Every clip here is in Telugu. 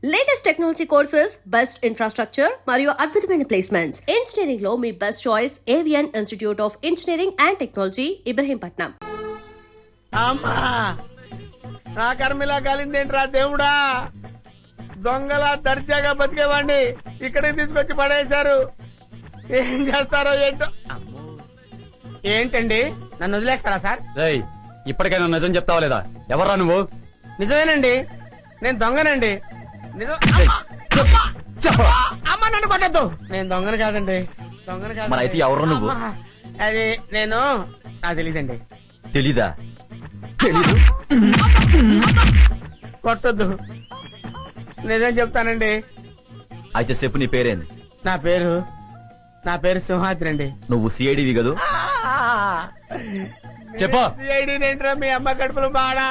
Latest technology courses, best infrastructure మరియు అద్భుతమైన ప్లేస్మెంట్స్. ఇంజనీరింగ్ లో మీ best choice Avian institute of engineering and technology, Ibrahimpatnam. అమ్మా నా కర్మిలా కాలిందేంట్రా దేవుడా, దొంగలా దర్జాగా బతికేవాడిని ఇక్కడికి తీసుకొచ్చి పడేశారు. ఏం చేస్తారో ఏంటో. ఏంటండి నన్ను వదిలేస్తారా సార్? ఇప్పటికైనా నిజం చెప్తావా లేదా? ఎవర్రా నువ్వు? నిజమేనండి, నేను దొంగనండి. నిజం. అమ్మ నన్ను కొట్టద్దు, నేను దొంగను కాదండి. దొంగను కాదు. మరి అయితే ఎవరు నువ్వు? అది నేను, నాకు తెలీదండి. తెలీదా? తెలీదు. కొట్టద్దు, నిజం చెప్తానండి. అయితే చెప్పు, నీ పేరేంది? నా పేరు సింహాద్రి అండి. నువ్వు సిఐడివి కదూ? చెప్పు. సిఐడి ఏంట్రా మీ అమ్మ కడుపులో బాడా?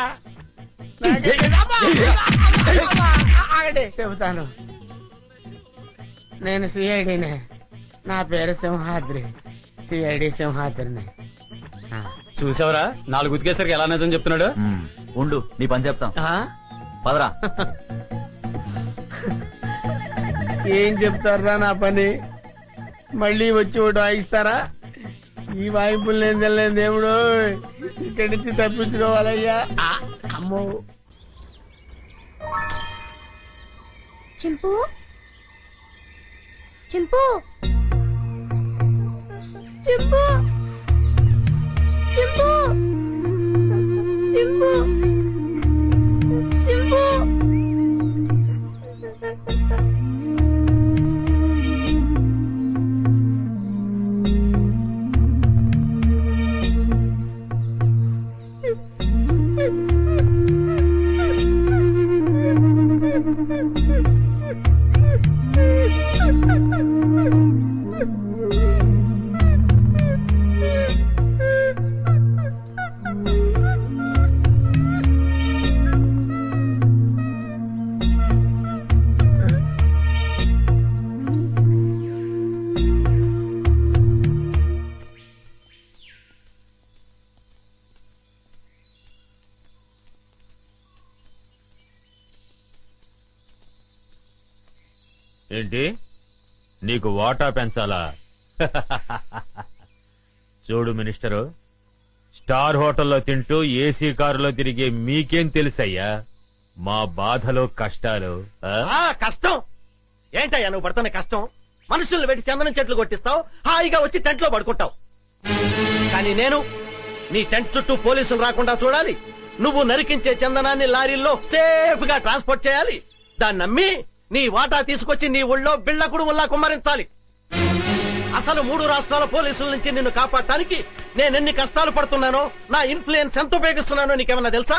చెబుతాను, నేను సిఐడినే. నా పేరు సింహాద్రి, సిఐడి సింహాద్రిని. చూసావరా 4 ఉతికేసరికి ఎలా నిజం చెప్తున్నాడు? ఉండు, నీ పని చెప్తాం. పదరా. ఏం చెప్తారా నా పని? మళ్ళీ వచ్చి ఒకటి వాయిస్తారా? ఈ వాయింపులు నేను తెలియదు దేవుడు, ఇక్కడి నుంచి తప్పించుకోవాలయ్యా. అమ్మో. చింపు చింపు చింపు చింపు చింపు చింపు. ఏంటి, నీకు వాటా పెంచాలా? చూడు మినిస్టరు, స్టార్ హోటల్లో తింటూ ఏసీ కారులో తిరిగే మీకేం తెలుసయ్యా మా బాధలు కష్టాలు? కష్టం ఏంటయ్యా నువ్వు పడుతున్న కష్టం? మనుషుల్ని పెట్టి చందనం చెట్లు కొట్టిస్తావు, హాయిగా వచ్చి టెంట్ లో పడుకుంటావు. కానీ నేను నీ టెంట్ చుట్టూ పోలీసులు రాకుండా చూడాలి. నువ్వు నరికించే చందనాన్ని లారీల్లో సేఫ్ గా ట్రాన్స్పోర్ట్ చేయాలి. దాన్ని నమ్మి నీ వాటా తీసుకొచ్చి నీ ఊళ్ళో బిళ్ళకుడు ఉల్లా కుమ్మరించాలి. అసలు 3 రాష్ట్రాల పోలీసుల నుంచి నిన్ను కాపాడటానికి నేనెన్ని కష్టాలు పడుతున్నానో, నా ఇన్ఫ్లుయెన్స్ ఎంత ఉపయోగిస్తున్నానో నీకేమన్నా తెలుసా?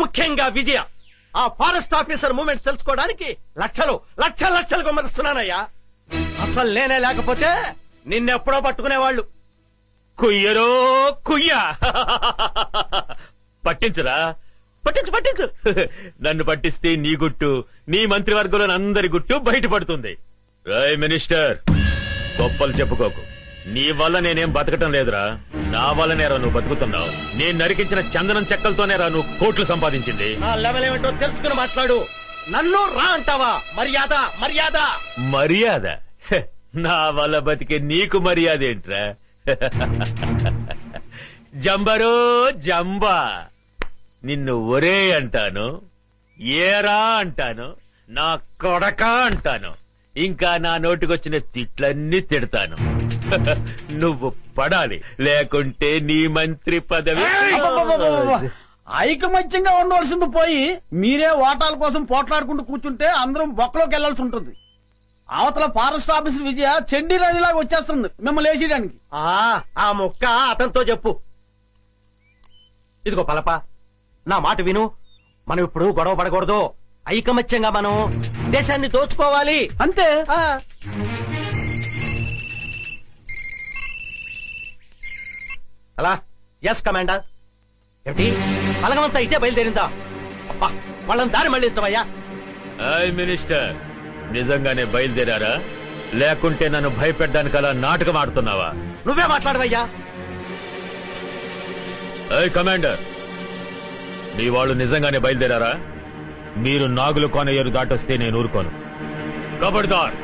ముఖ్యంగా విజయ, ఆ ఫారెస్ట్ ఆఫీసర్ మూమెంట్స్ తెలుసుకోవడానికి లక్షలు కుమ్మరిస్తున్నానయ్యా. అసలు నేనే లేకపోతే నిన్నెప్పుడో పట్టుకునేవాళ్ళు. కుయ్యరో కుయ్యా. పట్టించురా, పట్టించు. నన్ను పట్టిస్తే నీ గుట్టు, నీ మంత్రివర్గంలోని అందరి గుట్టు బయటపడుతుంది. రాయ్ మినిస్టర్, గొప్పలు చెప్పుకోకు. నీ వల్ల నేనేం బతకటం లేదురా, నా వల్లనేరా నువ్వు బతుకుతున్నావు. నేను నరికించిన చందనం చెక్కలతోనేరా నువ్వు కోట్లు సంపాదించింది. నా లెవెల్ ఏమిటో తెలుసుకుని మాట్లాడు. నన్ను రా అంటావా? మర్యాద? నా వల్ల బతికే నీకు మర్యాద ఏంట్రా? జంబరో జంబా, నిన్ను ఒరే అంటాను, ఏరా అంటాను, నా కొడక అంటాను, ఇంకా నా నోటికొచ్చిన తిట్లన్నీ తిడతాను. నువ్వు పడాలి, లేకుంటే నీ మంత్రి పదవి. ఐకమత్యంగా ఉండవలసింది పోయి మీరే ఓటాల కోసం పోట్లాడుకుంటూ కూర్చుంటే అందరం బొక్కలోకి వెళ్లాల్సి ఉంటుంది. అవతల ఫారెస్ట్ ఆఫీసర్ విజయ చెండి రాజులాగా వచ్చేస్తుంది మిమ్మల్ని వేసేయడానికి. ఆ ముక్క అతనితో చెప్పు. ఇదిగో పలప, నా మాట విను. మనం ఇప్పుడు గొడవ పడకూడదు. ఐకమత్యంగా మనం దేశాన్ని దోచుకోవాలి, అంతే. అలా ఎస్ కమాండర్. ఏమిటి బలగమంతా ఇటే బయలుదేరిందా? అబ్బా, వాళ్ళని దారి మళ్ళించవయ్యా. మినిస్టర్, నిజంగానే బయలుదేరారా, లేకుంటే నన్ను భయపెట్టడానికి అలా నాటకం ఆడుతున్నావా? నువ్వే మాట్లాడవయ్యా. కమాండర్, నీ వాళ్ళు నిజంగానే బయలుదేరారా? మీరు నాగులు కోనయ్యరు దాటొస్తే నేను ఊరుకోను. కబడ్దార్.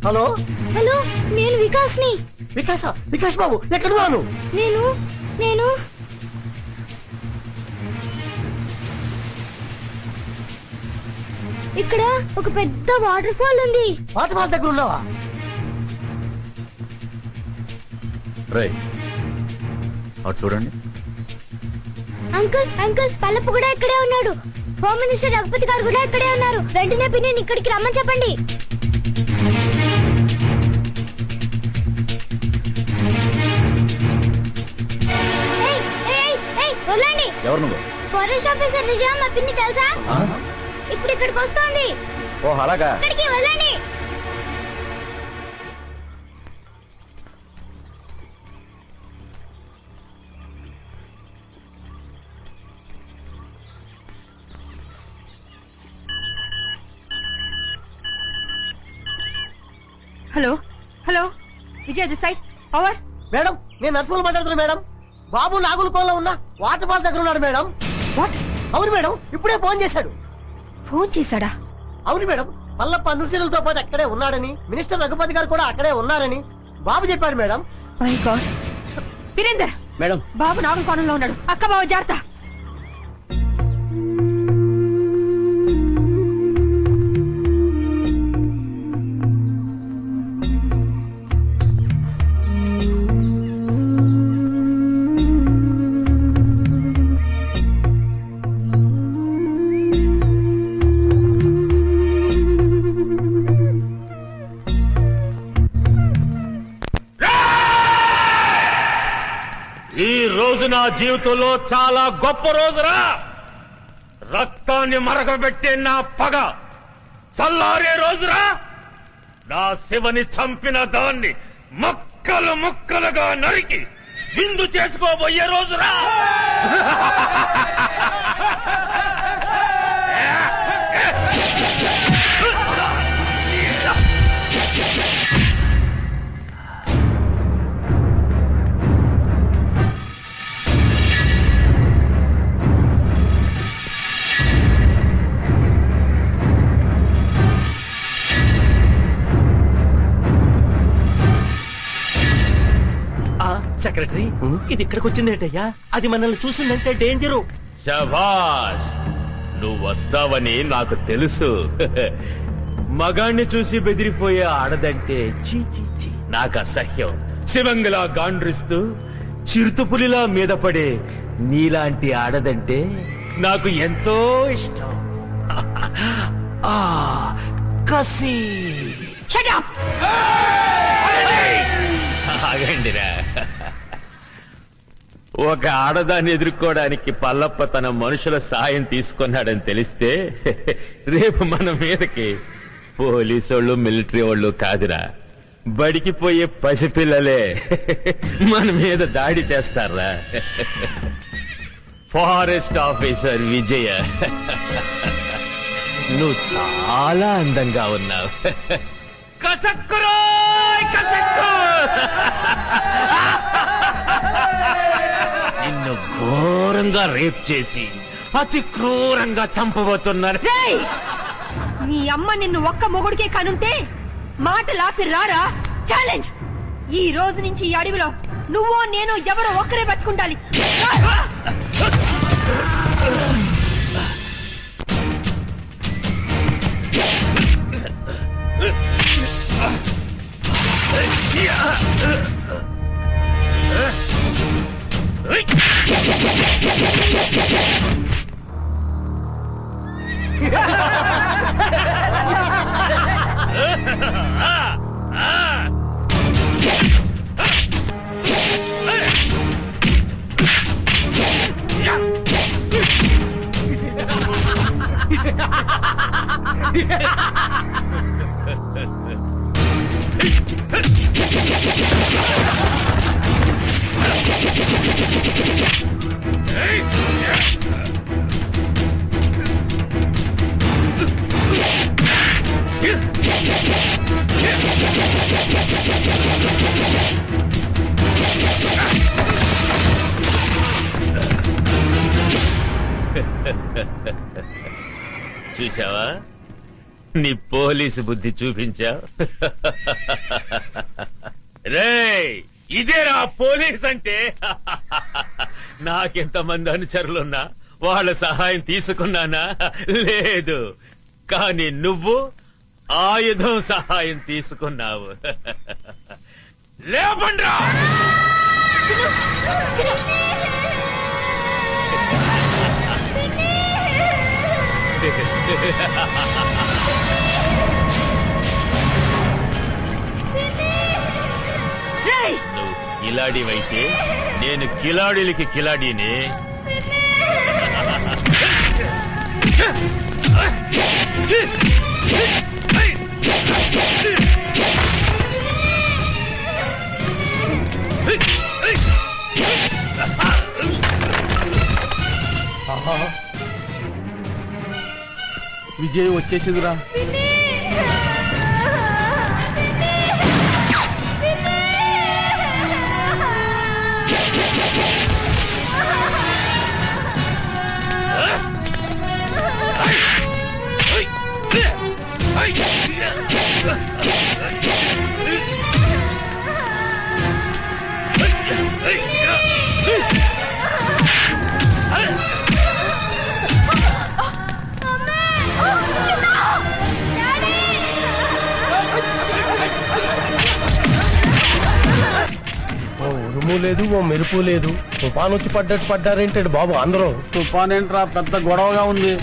హలో హలో, నేను వికాస్ని. వికాస్ బాబు ఎక్కడున్నాను? నేను నేను ఇక్కడ ఒక పెద్ద వాటర్ ఫాల్ ఉంది. వాటర్ ఫాల్ దగ్గర ఉన్నావా? రై అటు చూడండి. అంకుల్ అంకుల్, పల్లపు కూడా ఇక్కడే ఉన్నాడు. హోమ్ మినిస్టర్ రఘుపతి గారు కూడా ఇక్కడే ఉన్నారు. వెంటనే పిన్ని ఇక్కడికి రమ్మని చెప్పండి. ఏయ్, ఏయ్, ఏయ్, వదలండి. ఎవరు నువ్వు? ఫారెస్ట్ ఆఫీసర్ విజయ, మా పిన్ని తెలుసా? ఆ? ఇప్పుడు ఇక్కడికి వస్తోంది. ఓ అలాగా. ఇక్కడికి వదలండి. Hello hello, Vijay this side, over. Madam, నేను నర్సులు మాట్లాడుతున్నా మేడం. బాబు నాగుల కోలో ఉన్న వాటర్ ఫాల్ దగ్గర ఉన్నాడు మేడం. వాట్? అవును మేడం, ఇప్పుడే ఫోన్ చేశాడు. ఫోన్ చేశాడా? అవును మేడం, మల్లప్ప నృత్యులతో పాటు అక్కడే ఉన్నాడని, మినిస్టర్ రఘుపతి గారు కూడా అక్కడే ఉన్నారని బాబు చెప్పాడు madam. My god. Virender, madam బాబు నాగుల కోణంలో ఉన్నాడు. అక్క బావ జాగ్రత్త. ఈ రోజు నా జీవితంలో చాలా గొప్ప రోజురా. రక్తాన్ని మరగబెట్టే నా పగ చల్లారే రోజురా. నా శివని చంపిన దాన్ని ముక్కలు ముక్కలుగా నరికి విందు చేసుకోబోయే రోజురా. సెక్రటరీ, ఇది ఇక్కడికి వచ్చిందేటయ్యా? అది మనల్ని చూసిందంటే డేంజరు. శభాష్, నువ్వు వస్తావని నాకు తెలుసు. మగాణ్ణి చూసి బెదిరిపోయే ఆడదంటే చీ చీ చీ నాకు అసహ్యం. శివంగిలా గాండ్రిస్తూ చిరుతుపులిలా మీద పడే నీలాంటి ఆడదంటే నాకు ఎంతో ఇష్టం. ఆ కసి. Shut up. ఆగండిరా. ఒక ఆడదాన్ని ఎదుర్కోవడానికి పల్లప్ప తన మనుషుల సాయం తీసుకున్నాడని తెలిస్తే రేపు మన మీదకి పోలీసోళ్ళు మిలిటరీ వాళ్ళు కాదురా, బడికి పోయే పసిపిల్లలే మన మీద దాడి చేస్తారా. ఫారెస్ట్ ఆఫీసర్ విజయ, నువ్వు చాలా అందంగా ఉన్నావు. కసక్కురోయ్ కసక్కు. నిన్ను ఘోరంగా రేప్ చేసి అతి క్రూరంగా చంపబోతున్నాను. రేయ్, నీ అమ్మ నిన్ను ఒక్క మొగుడికే కనుంటే మాటలాపి రారా. ఛాలెంజ్. ఈ రోజు నుంచి ఈ అడవిలో నువ్వో నేను ఎవరో ఒక్కరే బతుకుండాలి. చూసావా, నీ పోలీసు బుద్ధి చూపించా. రేయ్, ఇదేరా పోలీస్ అంటే. నాకెంతమంది అనుచరులున్నా వాళ్ళ సహాయం తీసుకున్నానా? లేదు. కానీ నువ్వు ఆయుధం సహాయం తీసుకున్నావు. లేపండ్రా. నువ్వు కిలాడివైతే నేను కిలాడీలకి కిలాడీని. విజయ్ వచ్చేసిందిరా. ఉరుము లేదు, ఓ మెరుపు లేదు. తుఫాన్ వచ్చి పడ్డట్టు పడ్డారేంటాడు బాబు అందరూ. తుఫాన్ ఏంట్రా, పెద్ద గొడవగా ఉంది.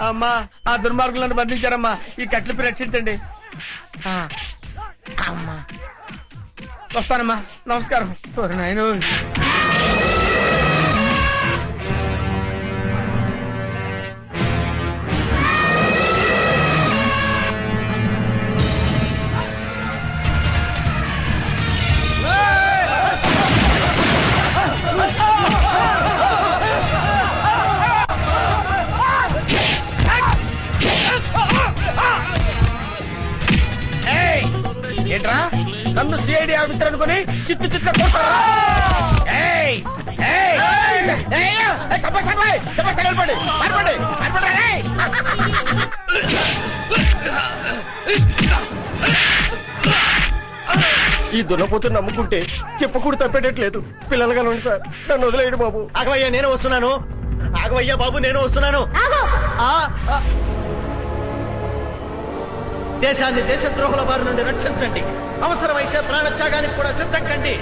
అమ్మా, ఆ దుర్మార్గులను బంధించారమ్మా. ఈ కట్లపై రక్షించండి. అమ్మా, వస్తానమ్మా. నమస్కారం. నాయను, ఏంట్రా నన్ను సిఐడి ఆఫీసర్ అనుకుని చిత్తు చిత్త కొడతారా? ఈ దున్నపోతుని నమ్ముకుంటే చెప్పకూడదు తప్పేటట్లేదు. పిల్లలుగా ఉండి సార్, నన్ను వదిలేయండి బాబు. ఆగవయ్యా, నేను వస్తున్నాను. ఆగవయ్యా బాబు, నేను వస్తున్నాను. దేశాన్ని దేశద్రోహుల బారి నుండి రక్షించండి. అవసరమైతే ప్రాణత్యాగానికి కూడా సిద్ధం కండి.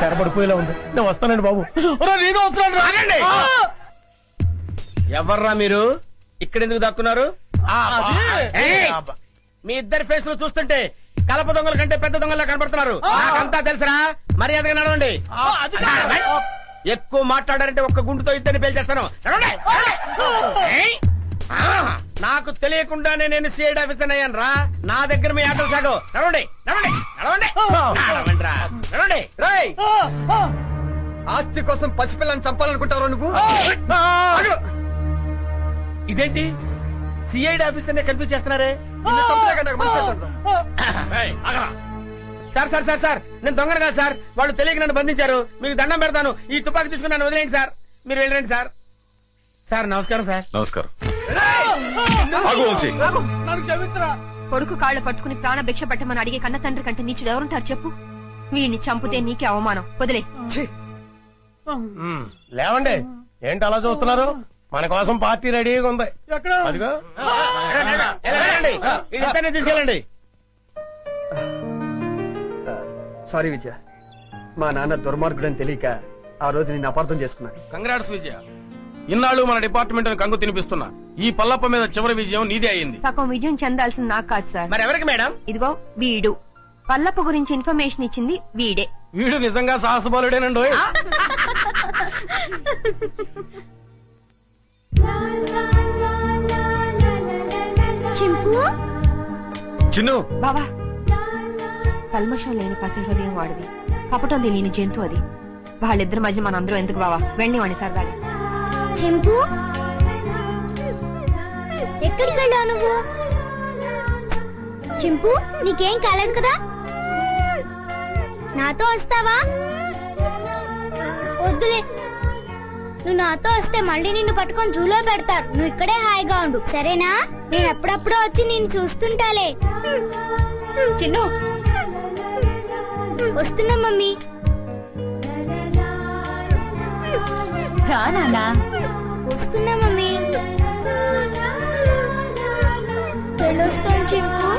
తెరబడిపోయేలా ఉంది. నేను వస్తానండి బాబు. నేను వస్తున్నాను రా. ఆగండి. ఎవర్రా మీరు ఇక్కడ ఎందుకు దాక్కున్నారు? ఏయ్! మీ ఇద్దరి ఫేస్ లో చూస్తుంటే కలప దొంగల కంటే పెద్ద దొంగలా కనబడుతున్నారు. నాకంతా తెలుసురా, మర్యాదగా నడవండి. ఎక్కువ మాట్లాడారంటే ఒక్క గుండుతో ఇద్దరిని పేల్చేస్తాను. నడవండి. ఏయ్! నాకు తెలియకుండానే నేను సిఐడి ఆఫీసర్ అయ్యాను రా. నా దగ్గర మీ ఆటలు సాగు. నడవండి నడవండి నడవండి నడవండి రా. నడవండి. రేయ్! ఆస్తి కోసం పసిపిల్లని చంపాలనుకుంటావు నువ్వు? ఆగు! ఇదేంటి సిఐడి ఆఫీసర్ నే కన్ఫ్యూజ్ చేస్తున్నారే? ఏయ్, ఆగరా. సార్ సార్ సార్ సార్ నేను దొంగను కాదు సార్. వాళ్ళు తెలియక నన్ను బంధించారు. మీకు దండం పెడతాను. ఈ తుపాకీ తీసుకుని నన్ను వదిలేండి సార్. మీరు వెళ్ళండి సార్. సార్ నమస్కారం సార్. నమస్కారం. నన్ను క్షమించరా. కొడుకు కాళ్ళు పట్టుకుని ప్రాణ భిక్ష పెట్టమని అడిగే కన్న తండ్రి కంటే నీచుడు ఎవరుంటారు చెప్పు? వీడిని చంపితే నీకే అవమానం. వదిలే. లేవండి. ఏంటి అలా చూస్తున్నారు? మన కోసం పార్టీ రెడీగా ఉంది. ఎక్కడ? అదిగో. వెళ్ళండి. వీళ్ళిద్దరిని తీసుకెళ్ళండి. సారీ విజయ, మా నాన్న దుర్మార్గుడని తెలియక ఆ రోజు నేను అపార్థం చేసుకున్నాను. కంగ్రాట్స్ విజయ. ఇన్నాళ్ళు మన డిపార్ట్మెంట్ కంగు తినిపిస్తున్నా ఈ పల్లప్ప మీద చివరి విజయం నీదే అయింది. సగం విజయం చెందాల్సింది నాకు కాదు సార్. మరి ఎవరికి మేడం? ఇదిగో వీడు పల్లప్ప గురించి ఇన్ఫర్మేషన్ ఇచ్చింది వీడే. వీడు నిజంగా సాహసబాలుడేనండో. చింపు చిన్ను బావా, కల్మషం లేని పసి హృదయం వాడిది, కపటం తెలియని జంతు అది. వాళ్ళిద్దరి మధ్య మనందరం ఎందుకు బావా? వెళ్ళి వాణి సరదాగా. చింపు ఎక్కడికి వెళ్ళావు నువ్వు? చింపు నీకేం కాలేదు కదా? నాతో వస్తావా? వద్దులే, నువ్వు నాతో వస్తే మళ్ళీ నిన్ను పట్టుకొని జూలో పెడతారు. నువ్వు ఇక్కడే హాయిగా ఉండు, సరేనా? నేను అప్పుడప్పుడు వచ్చి నిన్ను చూస్తుంటాలే. చిన్ను వస్తున్నా మమ్మీ. రా నాన్నా. వస్తున్నా మమ్మీ. వెళ్ళొస్తాను చింపు.